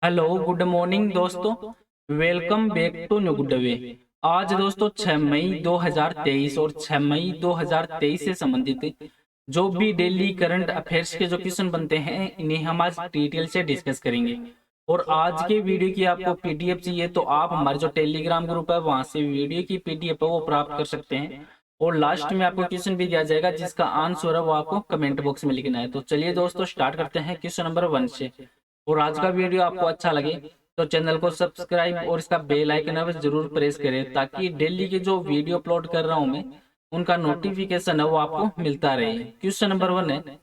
Hello good morning दोस्तों। Welcome back to new good way. आज दोस्तों 6 मई 2023 और 6 मई 2023 से संबंधित जो भी डेली करंट अफेयर्स के जो क्वेश्चन बनते हैं इन्हें हम आज डिटेल से डिस्कस करेंगे। और आज के वीडियो की आपको पीडीएफ चाहिए तो आप हमारे जो टेलीग्राम ग्रुप है वहां से वीडियो की पीडीएफ है वो प्राप्त कर सकते हैं। और लास्ट में आपको क्वेश्चन भी दिया जाएगा जिसका आंसर है वो आपको कमेंट बॉक्स में लिखना है। तो चलिए दोस्तों स्टार्ट करते हैं क्वेश्चन नंबर 1 से। और आज का वीडियो आपको अच्छा लगे तो चैनल को सब्सक्राइब और इसका बेल आइकन है जरूर प्रेस करें ताकि डेली के जो वीडियो अपलोड कर रहा हूं मैं उनका नोटिफिकेशन है वो आपको मिलता रहे। क्वेश्चन नंबर 1 है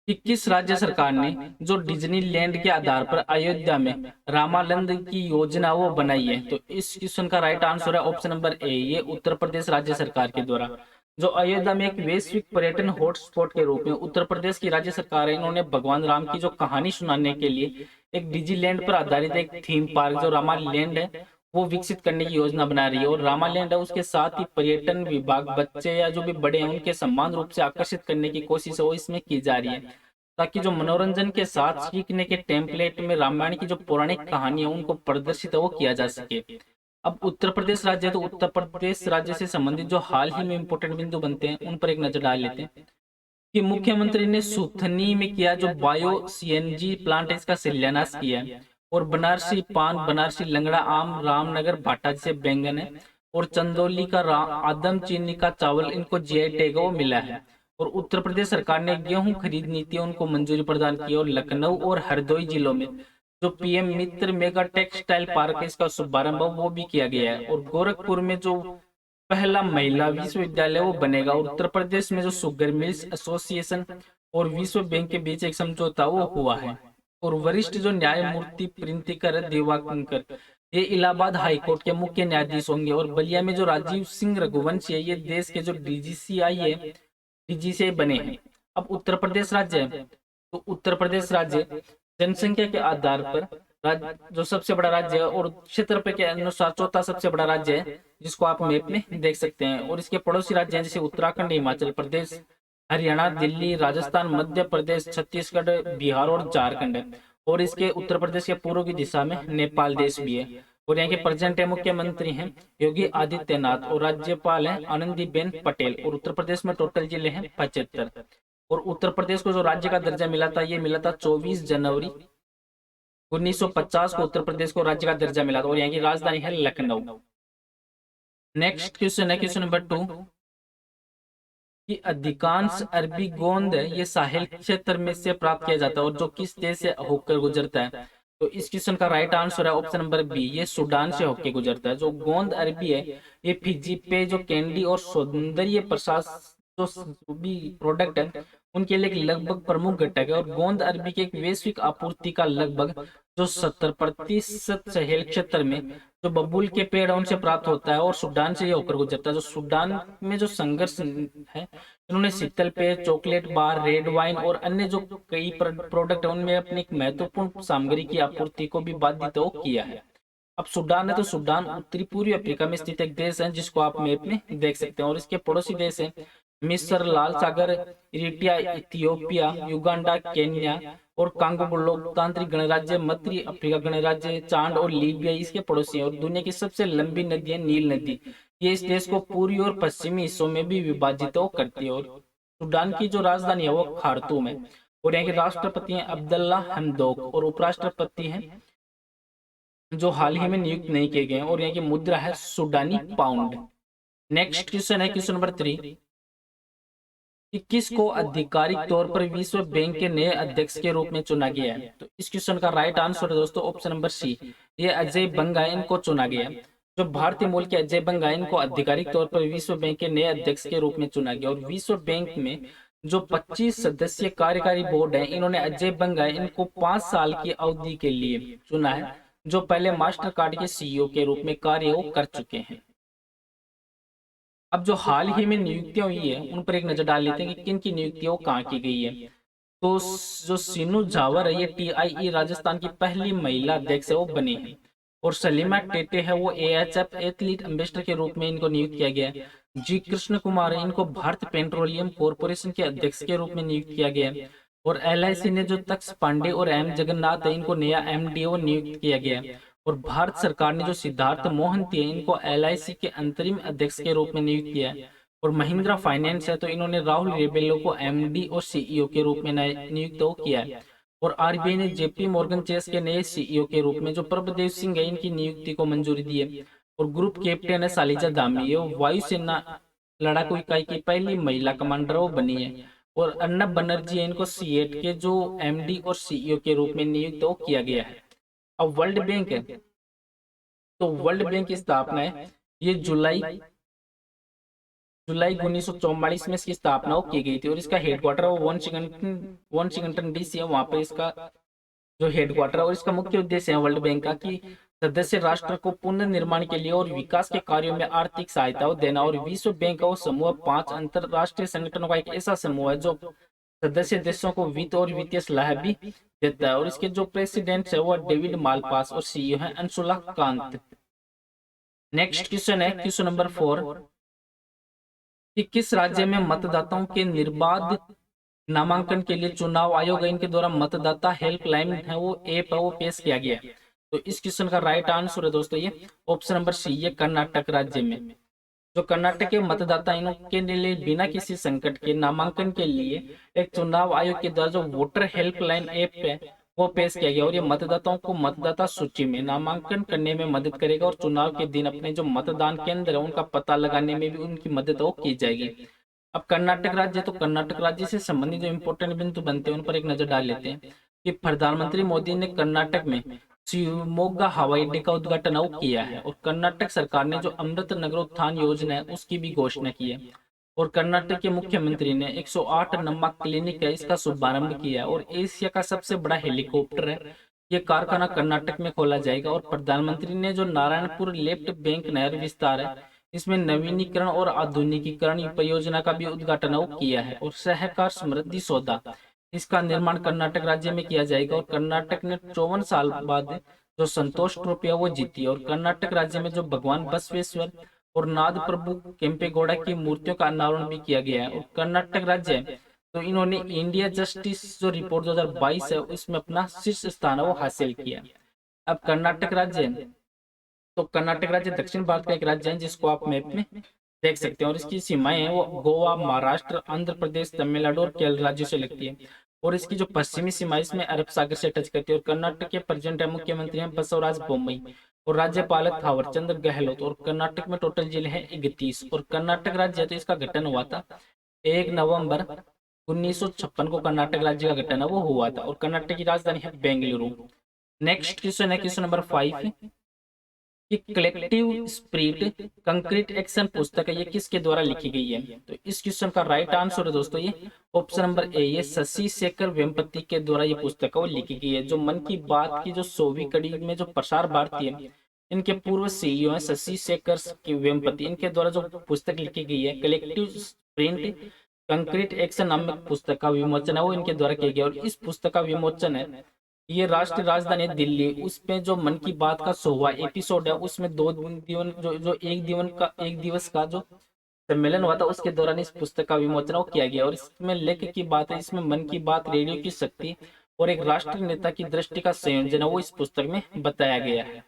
कि किस राज्य सरकार ने जो डिज्नीलैंड के आधार पर अयोध्या में रामालंद की योजना वो बनाई है। तो इस क्वेश्चन का राइट आंसर है ऑप्शन नंबर ए, ये उत्तर प्रदेश राज्य सरकार के द्वारा जो अयोध्या में एक वैश्विक पर्यटन हॉटस्पॉट के रूप में उत्तर प्रदेश की राज्य सरकार है इन्होंने भगवान राम की जो कहानी सुनाने के लिए एक डिज्नीलैंड पर आधारित एक थीम पार्क जो रामालैंड है वो विकसित करने की योजना बना रही है। और रामालैंड है उसके साथ ही पर्यटन विभाग बच्चे या जो भी बड़े हैं उनके समान रूप से आकर्षित करने की कोशिश है वो इसमें की जा रही है ताकि जो मनोरंजन के साथ सीखने के टेम्पलेट में रामायण की जो पौराणिक कहानी है उनको प्रदर्शित वो किया जा सके। अब उत्तर प्रदेश राज्य तो उत्तर प्रदेश राज्य से संबंधित जो हाल ही में इंपोर्टेंट बिंदु बनते हैं उन पर एक नजर डाल लेते हैं कि मुख्यमंत्री ने सुथनी में किया जो बायो सीएनजी प्लांट है इसका शिलान्यास किया है। और बनारसी पान, बनारसी लंगड़ा आम, रामनगर भाटा जैसे बैंगन है और चंदौली का आदम चीनी का चावल इनको जीआई टैग वो मिला है। और उत्तर प्रदेश सरकार ने गेहूं खरीद नीति उनको मंजूरी प्रदान की और लखनऊ और हरदोई जिलों में जो पीएम मित्र मेगा टेक्सटाइल पार्क है इसका शुभारंभ वो भी किया गया है। और गोरखपुर में जो पहला महिला विश्वविद्यालय वो बनेगा। और उत्तर प्रदेश में जो शुगर मिल्स एसोसिएशन और विश्व बैंक के बीच एक समझौता वो हुआ है। और वरिष्ठ जो न्यायमूर्ति प्रिंतिकर दिवाकर ये इलाहाबाद हाईकोर्ट के मुख्य न्यायाधीश होंगे। और बलिया में जो राजीव सिंह रघुवंशी है ये देश के जो डीजीसीआई है डीजीसीआई बने हैं। अब उत्तर प्रदेश राज्य है तो उत्तर प्रदेश राज्य जनसंख्या के आधार पर जो सबसे बड़ा राज्य है और क्षेत्रफल के अनुसार चौथा सबसे बड़ा राज्य है जिसको आप मैप में देख सकते हैं। और इसके पड़ोसी राज्य हैं जैसे उत्तराखंड, हिमाचल प्रदेश, हरियाणा, दिल्ली, राजस्थान, मध्य प्रदेश, छत्तीसगढ़, बिहार और झारखंड है। और इसके उत्तर प्रदेश के पूर्व की दिशा में नेपाल देश भी है। और यहाँ के प्रेजेंट है मुख्यमंत्री हैं योगी आदित्यनाथ और राज्यपाल हैं आनंदीबेन पटेल। और उत्तर प्रदेश में टोटल जिले हैं 75। और उत्तर प्रदेश को जो राज्य का दर्जा मिला था ये मिला था 24 जनवरी 1950 को उत्तर प्रदेश को राज्य का दर्जा मिला था। और यहाँ की राजधानी है लखनऊ। नेक्स्ट क्वेश्चन है क्वेश्चन नंबर 2 कि अधिकांश अरबी गोंद है ये साहिल क्षेत्र में से प्राप्त किया जाता है और जो किस देश से होकर गुजरता है। तो इस क्वेश्चन का राइट आंसर है ऑप्शन नंबर बी, ये सूडान से होकर गुजरता है। जो गोंद अरबी है ये फिजी पे जो कैंडी और सौंदर्य प्रसाद जो भी प्रोडक्ट है उनके लिए एक लगभग प्रमुख घटक है। और गोंद अरबी की एक वैश्विक आपूर्ति का लगभग जो 70% सहेल क्षेत्र में जो बबूल के पेड़ है उनसे प्राप्त होता है और सूडान से ये होकर गुजरता है। जो सूडान में जो संघर्ष है इन्होंने शीतल पेय, चॉकलेट बार, रेड वाइन और अन्य जो कई प्रोडक्ट है उनमें अपनी एक महत्वपूर्ण सामग्री की आपूर्ति को भी बाधित किया है। अब सूडान है तो सूडान उत्तरी पूर्वी अफ्रीका में स्थित एक देश है जिसको आप मैप में देख सकते हैं। और इसके पड़ोसी देश है मिस्र, लाल सागर, इरिट्रिया, इथियोपिया, युगांडा, केन्या और कांगो लोकतांत्रिक गणराज्य, मध्य अफ्रीका गणराज्य, चांद और लीबिया इसके पड़ोसी हैं। और दुनिया की सबसे लंबी नदी है नील नदी, ये इस देश को पूर्वी और पश्चिमी हिस्सों में भी विभाजित करती है। और सूडान की जो राजधानी है वो खार्तूम है। और यहाँ के राष्ट्रपति हैं अब्दुल्ला हमदोक और उपराष्ट्रपति हैं जो हाल ही में नियुक्त नहीं किए गए हैं। और यहाँ की मुद्रा है सूडानी पाउंड। नेक्स्ट क्वेश्चन है क्वेश्चन नंबर 3 कि किसको आधिकारिक तौर पर विश्व बैंक के नए अध्यक्ष के रूप में चुना गया है। तो इस क्वेश्चन का राइट आंसर है दोस्तों ऑप्शन नंबर सी, ये अजय बंगा इनको चुना गया है। जो भारतीय मूल के अजय बंगा इनको आधिकारिक तौर पर विश्व बैंक के नए अध्यक्ष के रूप में चुना गया। और विश्व बैंक में जो 25 सदस्यीय कार्यकारी बोर्ड है इन्होंने अजय बंगा इनको 5 साल की अवधि के लिए चुना है जो पहले मास्टर कार्ड के सीईओ के रूप में कार्य कर चुके हैं। अब जो हाल ही में नियुक्तियां हुई है उन पर एक नजर डाल लेते हैं कि किन की नियुक्तियां कहाँ की गई है। तो जो सीनू झावर है ये टीआईई राजस्थान की पहली महिला अध्यक्ष है वो बनी है। और सलीमा टेटे है वो एएचएफ एथलीट एम्बेसडर के रूप में इनको नियुक्त किया गया है। जी कृष्ण कुमार है इनको भारत पेट्रोलियम कॉर्पोरेशन के अध्यक्ष के रूप में नियुक्त किया गया है। और LIC ने जो तक्ष पांडे और M जगन्नाथ है इनको नया MDO नियुक्त किया गया है। और भारत सरकार ने जो सिद्धार्थ मोहंती है इनको LIC के अंतरिम अध्यक्ष के रूप में नियुक्त किया है। और महिंद्रा फाइनेंस है तो इन्होंने राहुल रेबेलो को MD और CEO के रूप में नियुक्त किया है। और RBI ने JP मॉर्गन चेस के नए CEO के रूप में जो प्रभदेव सिंह है इनकी नियुक्ति को मंजूरी दी है। और ग्रुप कैप्टन है सालिजा दामी, ये वायुसेना लड़ाकू इकाई की पहली महिला कमांडर वो बनी है। और अर्नब बनर्जी है इनको सीएट के जो MD और CEO के रूप में नियुक्त किया गया है। अब वर्ल्ड बैंक है तो वर्ल्ड बैंक की स्थापना है ये जुलाई 1944 में इसकी स्थापना की गई थी। और इसका हेडक्वार्टर वाशिंगटन DC है, वहां पर इसका जो हेडक्वार्टर है। और इसका मुख्य उद्देश्य है वर्ल्ड बैंक का कि सदस्य राष्ट्र को पुनर्निर्माण के लिए और विकास के कार्यों में आर्थिक सहायता देना। और विश्व बैंक का वो समूह 5 अंतरराष्ट्रीय संगठनों का एक ऐसा समूह है जो सदस्य देशों को वित्त और वित्तीय सलाह भी देता है। और इसके जो प्रेसिडेंट है वो डेविड मालपास और CEO है अंशुला कांत। नेक्स्ट क्वेश्चन है क्वेश्चन नंबर 4 कि किस राज्य में मतदाताओं के निर्बाध नामांकन के लिए चुनाव आयोग इनके द्वारा मतदाता हेल्पलाइन है वो ऐप है वो पेश किया गया है। तो इस क्वेश्चन का राइट आंसर है दोस्तों ये ऑप्शन नंबर C, ये कर्नाटक राज्य में। जो कर्नाटक के मतदाता इनके लिए बिना किसी संकट के नामांकन के लिए एक चुनाव आयोग के द्वारा जो वोटर हेल्पलाइन ऐप है वो पेश किया गया। और ये मतदाताओं को मतदाता सूची में नामांकन करने में मदद करेगा और चुनाव के दिन अपने जो मतदान केंद्र है उनका पता लगाने में भी उनकी मदद की जाएगी। अब कर्नाटक राज्य, तो कर्नाटक राज्य से संबंधित जो इंपोर्टेंट बिंदु बनते हैं उन पर एक नजर डाल लेते हैं कि प्रधानमंत्री मोदी ने कर्नाटक में शिवमोगा हवाई अड्डे का उद्घाटन किया है। और कर्नाटक सरकार ने जो अमृत नगरोत्थान योजना है उसकी भी घोषणा की है। और कर्नाटक के मुख्यमंत्री ने 108 नमक क्लिनिक है इसका शुभारंभ किया। और एशिया का सबसे बड़ा हेलीकॉप्टर है ये कारखाना कर्नाटक में खोला जाएगा। और प्रधानमंत्री ने जो नारायणपुर लेफ्ट बैंक नहर विस्तार है इसमें नवीनीकरण और आधुनिकीकरण परियोजना का भी उद्घाटन किया है। और सहकार समृद्धि सौदा इसका निर्माण कर्नाटक राज्य में किया जाएगा। और कर्नाटक ने 54 साल बाद जो संतोष ट्रॉफी है वो जीती। और कर्नाटक राज्य में जो भगवान बसवेश्वर और नाद प्रभु केम्पेगौड़ा की मूर्तियों का अनावरण भी किया गया है। और कर्नाटक राज्य तो इन्होंने इंडिया जस्टिस जो रिपोर्ट 2022 है उसमें अपना शीर्ष स्थान वो हासिल किया। अब कर्नाटक राज्य, तो कर्नाटक राज्य दक्षिण भारत का एक राज्य है जिसको आप मैप में देख सकते हैं। और इसकी सीमाएं हैं वो गोवा, महाराष्ट्र, आंध्र प्रदेश, तमिलनाडु और केरल राज्यों से लगती है। और इसकी जो पश्चिमी सीमा इसमें अरब सागर से टच करती है। और कर्नाटक के प्रेजेंट मुख्यमंत्री हैं बसवराज बोम्मई और राज्यपाल थावरचंद गहलोत। और कर्नाटक में टोटल जिले हैं 31। और कर्नाटक राज्य तो इसका गठन हुआ था 1 नवंबर 1956 को कर्नाटक राज्य का गठन वो हुआ था। और कर्नाटक की राजधानी है बेंगलुरु। नेक्स्ट क्वेश्चन है क्वेश्चन नंबर 5 कि कलेक्टिव स्पिरिट कंक्रीट एक्शन पुस्तक है ये किसके द्वारा लिखी गई है। तो इस क्वेश्चन का राइट आंसर है दोस्तों ये ऑप्शन नंबर A, ये शशि शेखर वेम्पति के द्वारा ये पुस्तक है वो लिखी गई है। जो मन की बात की जो 100वीं कड़ी में जो प्रसार भारती है इनके पूर्व CEO हैं शशि शेखर वेम्पति, इनके द्वारा जो पुस्तक लिखी गई है कलेक्टिव स्पिरिट कंक्रीट एक्शन नामक पुस्तक का विमोचन है वो इनके द्वारा किया गया। और इस पुस्तक का विमोचन है ये राष्ट्रीय राजधानी दिल्ली उसमें जो मन की बात का 100वां एपिसोड है उसमें 2 दिवन जो एक दिवस का जो सम्मेलन हुआ था उसके दौरान इस पुस्तक का विमोचन किया गया। और इसमें लेखक की बात है इसमें मन की बात, रेडियो की शक्ति और एक राष्ट्रीय नेता की दृष्टि का संयोजन है वो इस पुस्तक में बताया गया है।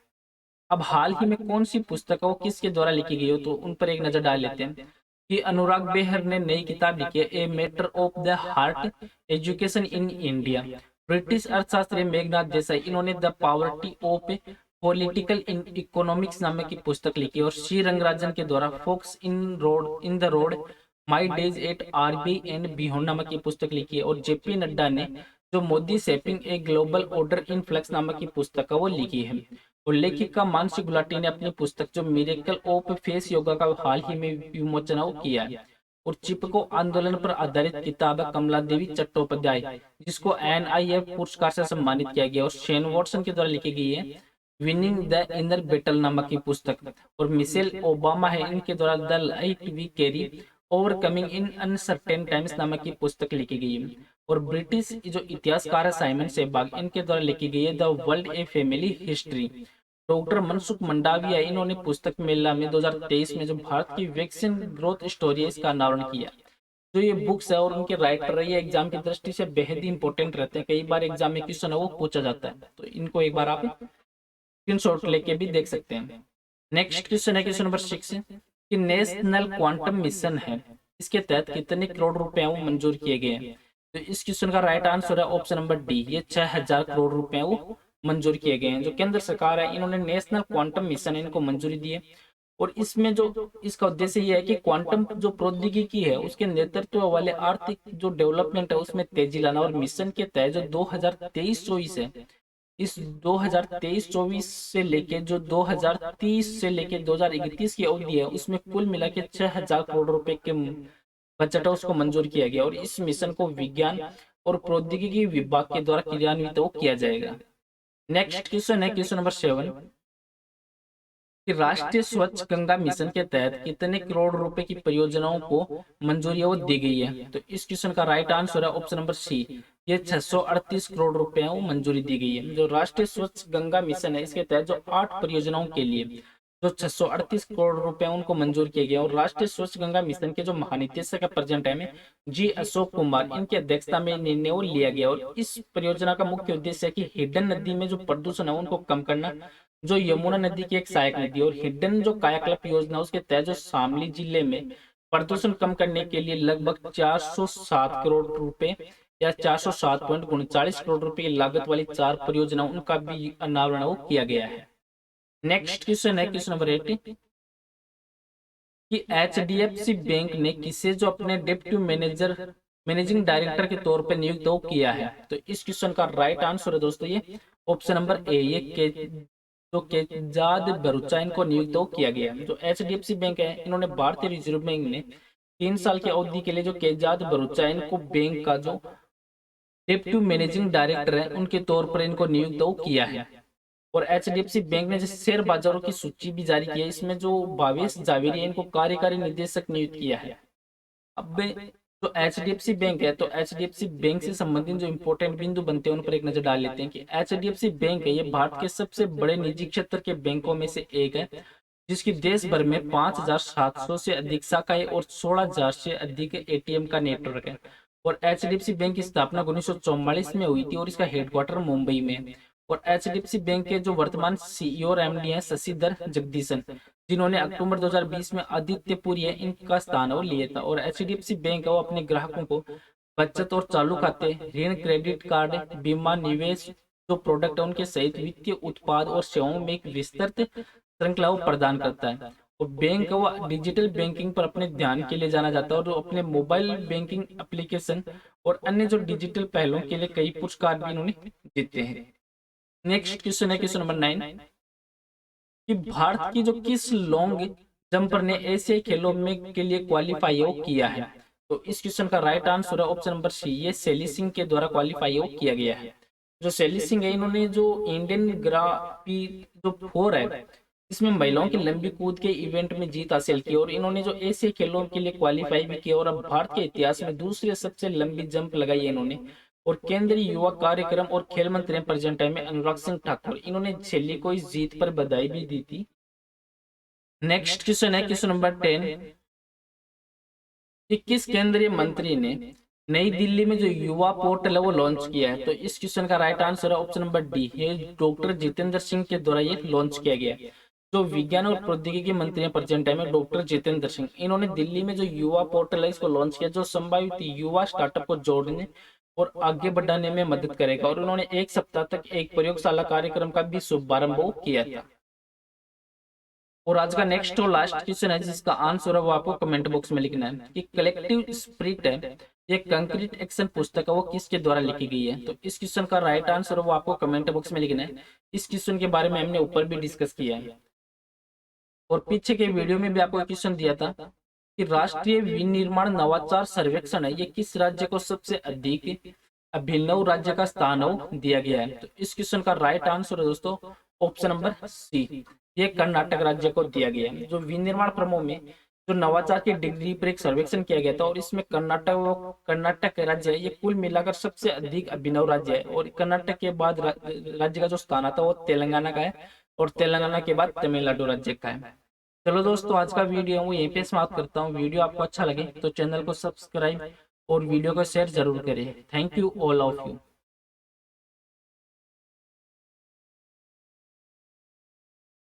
अब हाल ही में कौन सी पुस्तक है वो किसके द्वारा लिखी गई हो तो उन पर एक नजर डाल लेते हैं कि अनुराग बेहर ने नई किताब लिखी है a matter of the heart education in India. British अर्थशास्त्री मेघनाथ देसाई इन्होंने the poverty of political in economics नामक की पुस्तक लिखी। और सी रंगराजन के द्वारा forks in the road my days at RBI and beyond नामक की पुस्तक लिखी है। और JP नड्डा ने जो Modi shaping a global order in flux नामक की पुस्तक है वो लिखी है। और लेखिका मानसी गुलाटी ने अपनी पुस्तक जो मिरेकल ऑफ फेस योगा का हाल ही में विमोचन किया है। और चिपको आंदोलन पर आधारित किताब है कमला देवी चट्टोपाध्याय जिसको NIF पुरस्कार से सम्मानित किया गया। और शेन वॉटसन के द्वारा लिखी गई है विनिंग द इनर बैटल नामक की पुस्तक। और मिशेल ओबामा है इनके द्वारा the light we carry overcoming in uncertain times नामक की पुस्तक लिखी गई है। और ब्रिटिश जो इतिहासकार है साइमन सेबाग इनके द्वारा लिखी गई है the world a family history. Doctor Mansukh Mandaviya इन्होंने पुस्तक मेला में 2023 में जो भारत की वैक्सीन ग्रोथ स्टोरी है इसका अनावरण किया। जो ये बुक्स है और उनके राइटर है ये एग्जाम की दृष्टि से बेहद ही इंपॉर्टेंट रहते हैं, कई बार एग्जाम में क्वेश्चन है वो पूछा जाता है, तो इनको एक बार आप स्क्रीनशॉट लेके भी देख सकते हैं। नेक्स्ट क्वेश्चन है क्वेश्चन नंबर 6 कि नेशनल क्वांटम मिशन है, इसके तहत कितने करोड़ रुपए वो मंजूर किए गए हैं। तो इस क्वेश्चन का राइट आंसर है ऑप्शन नंबर डी, ये 6000 करोड़ रुपए वो मंजूर किए गए हैं। जो केंद्र सरकार है इन्होंने नेशनल क्वांटम मिशन इनको मंजूरी दी है, और इसमें जो इसका उद्देश्य यह है कि क्वांटम जो प्रौद्योगिकी है उसके नेतृत्व वाले आर्थिक जो डेवलपमेंट है उसमें तेजी लाना, और मिशन के तहत जो 2023-24 है, इस 2023-24 से लेके जो 2030 से लेके 2031 की अवधि है उसमें कुल मिला के 6000 करोड़ रुपए के बजट है उसको मंजूर किया गया, और इस मिशन को विज्ञान और प्रौद्योगिकी विभाग के द्वारा क्रियान्वित किया जाएगा। नेक्स्ट क्वेश्चन है क्वेश्चन नंबर 7 कि राष्ट्रीय स्वच्छ गंगा मिशन के तहत कितने करोड़ रुपए की परियोजनाओं को मंजूरी वो दी गई है। तो इस क्वेश्चन का राइट आंसर है ऑप्शन नंबर सी, ये 638 करोड़ रुपए वो मंजूरी दी गई है। जो राष्ट्रीय स्वच्छ गंगा मिशन है इसके तहत जो 8 परियोजनाओं के लिए जो 638 करोड़ रुपए उनको मंजूर किए गए, और राष्ट्रीय स्वच्छ गंगा मिशन के जो महानिदेशक है प्रेजेंट टाइम में जी अशोक कुमार, इनकी अध्यक्षता में निर्णय लिया गया, और इस परियोजना का मुख्य उद्देश्य है कि हिडन नदी में जो प्रदूषण है उनको कम करना। जो यमुना नदी की एक सहायक नदी और हिडन जो कायाकल्प योजना उसके तहत जो शामली जिले में प्रदूषण कम करने के लिए लगभग 407 करोड़ रुपए या 407.39 करोड़ रुपए की लागत वाली 4 परियोजनाओं उनका भी अनावरण किया गया है। नेक्स्ट क्वेश्चन है क्वेश्चन नंबर 8 कि HDFC बैंक ने किसे जो अपने डिप्टी मैनेजिंग डायरेक्टर के तौर पर नियुक्त किया है। तो इस क्वेश्चन का राइट आंसर है दोस्तों ये ऑप्शन नंबर ए, ये तो केजाद भरूचा इनको नियुक्त किया गया। जो HDFC बैंक है इन्होंने भारतीय रिजर्व बैंक ने 3 साल की अवधि के लिए जो केजाद भरूचा इनको बैंक का जो डिप्टी मैनेजिंग डायरेक्टर है उनके तौर पर इनको नियुक्त किया है। और HDFC बैंक ने जैसे शेयर बाजारों की सूची भी जारी की है, इसमें जो भावेश जावेरी है इनको कार्यकारी निदेशक नियुक्त किया है। अब जो HDFC बैंक है तो HDFC बैंक से संबंधित जो इंपॉर्टेंट बिंदु बनते हैं उन पर एक नजर डाल लेते हैं कि HDFC बैंक है ये भारत के सबसे बड़े निजी क्षेत्र के बैंकों में से एक है, जिसकी देश भर में 5700 से अधिक शाखाएं और 16,000 से अधिक ATM का नेटवर्क है। और HDFC बैंक की स्थापना 1944 में हुई थी और इसका हेडक्वार्टर मुंबई में है। और HDFC बैंक के जो वर्तमान CEO और MD हैं शशिधर जगदीशन, जिन्होंने अक्टूबर 2020 में आदित्य पुरी है इनका स्थान वो लिया था। और HDFC बैंक है वो अपने ग्राहकों को बचत और चालू खाते, ऋण, क्रेडिट कार्ड, बीमा, निवेश जो प्रोडक्ट है उनके सहित वित्तीय उत्पाद और सेवाओं में एक विस्तृत श्रृंखला प्रदान करता है। और बैंक वो डिजिटल बैंकिंग पर अपने ध्यान के लिए जाना जाता है, और अपने मोबाइल बैंकिंग एप्लीकेशन और अन्य जो डिजिटल पहलों के लिए कई पुरस्कार भी इन्होंने जीते हैं। नेक्स्ट क्वेश्चन है क्वेश्चन नंबर 9 कि भारत की जो किस लॉन्ग जंपर ने एशियाई खेलों में के लिए क्वालिफाई किया है। तो इस क्वेश्चन का राइट आंसर है ऑप्शन नंबर सी, ये शैली सिंह के द्वारा क्वालिफाई किया गया है। जो शैली सिंह है इन्होंने जो इंडियन ग्रापी जो 4 है इसमें महिलाओं की लंबी कूद के इवेंट में जीत हासिल की, और इन्होंने जो एशियाई खेलों के लिए क्वालिफाई भी किया, और अब भारत के इतिहास में दूसरी सबसे लंबी जंप लगाई है इन्होंने। और केंद्रीय युवा कार्यक्रम और खेल मंत्री प्रेजेंट टाइम में अनुराग सिंह ठाकुर, इन्होंने शैली को इस जीत पर बधाई भी दी थी। नेक्स्ट क्वेश्चन है क्वेश्चन नंबर 10 कि किस केंद्रीय मंत्री ने नई दिल्ली में जो युवा पोर्टल है वो लॉन्च किया है। तो इस क्वेश्चन का राइट आंसर है ऑप्शन नंबर डी, ये डॉक्टर जितेंद्र सिंह के द्वारा ये लॉन्च किया गया। जो विज्ञान और प्रौद्योगिकी मंत्री प्रेजेंट टाइम में डॉक्टर जितेंद्र सिंह, इन्होंने दिल्ली में जो युवा पोर्टल है इसको लॉन्च किया, जो संभावित युवा स्टार्टअप को जोड़ने और आगे बढ़ाने में मदद करेगा। और उन्होंने 1 सप्ताह तक एक प्रयोगशाला कार्यक्रम का भी शुभारंभ किया था। और आज का नेक्स्ट और लास्ट क्वेश्चन है जिसका आंसर है वो आपको कमेंट बॉक्स में लिखना है कि कलेक्टिव स्पिरिट है ये कंक्रीट एक्शन पुस्तक है वो किसके द्वारा लिखी गई है। तो इस क्वेश्चन का राइट आंसर है वो आपको कमेंट बॉक्स में लिखना है। इस क्वेश्चन के बारे में हमने ऊपर भी डिस्कस किया है, और पीछे के वीडियो में भी आपको क्वेश्चन दिया था कि राष्ट्रीय विनिर्माण नवाचार सर्वेक्षण है ये किस राज्य को सबसे अधिक अभिनव राज्य का स्थान दिया गया है। तो इस क्वेश्चन का राइट आंसर है दोस्तों ऑप्शन नंबर सी, ये कर्नाटक राज्य को दिया गया है। जो विनिर्माण फर्मों में जो नवाचार की डिग्री पर एक सर्वेक्षण किया गया था, और इसमें कर्नाटक राज्य है ये कुल मिलाकर सबसे अधिक अभिनव राज्य है। और कर्नाटक के बाद राज्य का जो स्थान आता है वो तेलंगाना का है, और तेलंगाना के बाद तमिलनाडु राज्य का है। चलो दोस्तों, आज का वीडियो वो यहीं पे समाप्त करता हूँ। वीडियो आपको अच्छा लगे तो चैनल को सब्सक्राइब और वीडियो को शेयर जरूर करें। Thank you all of you.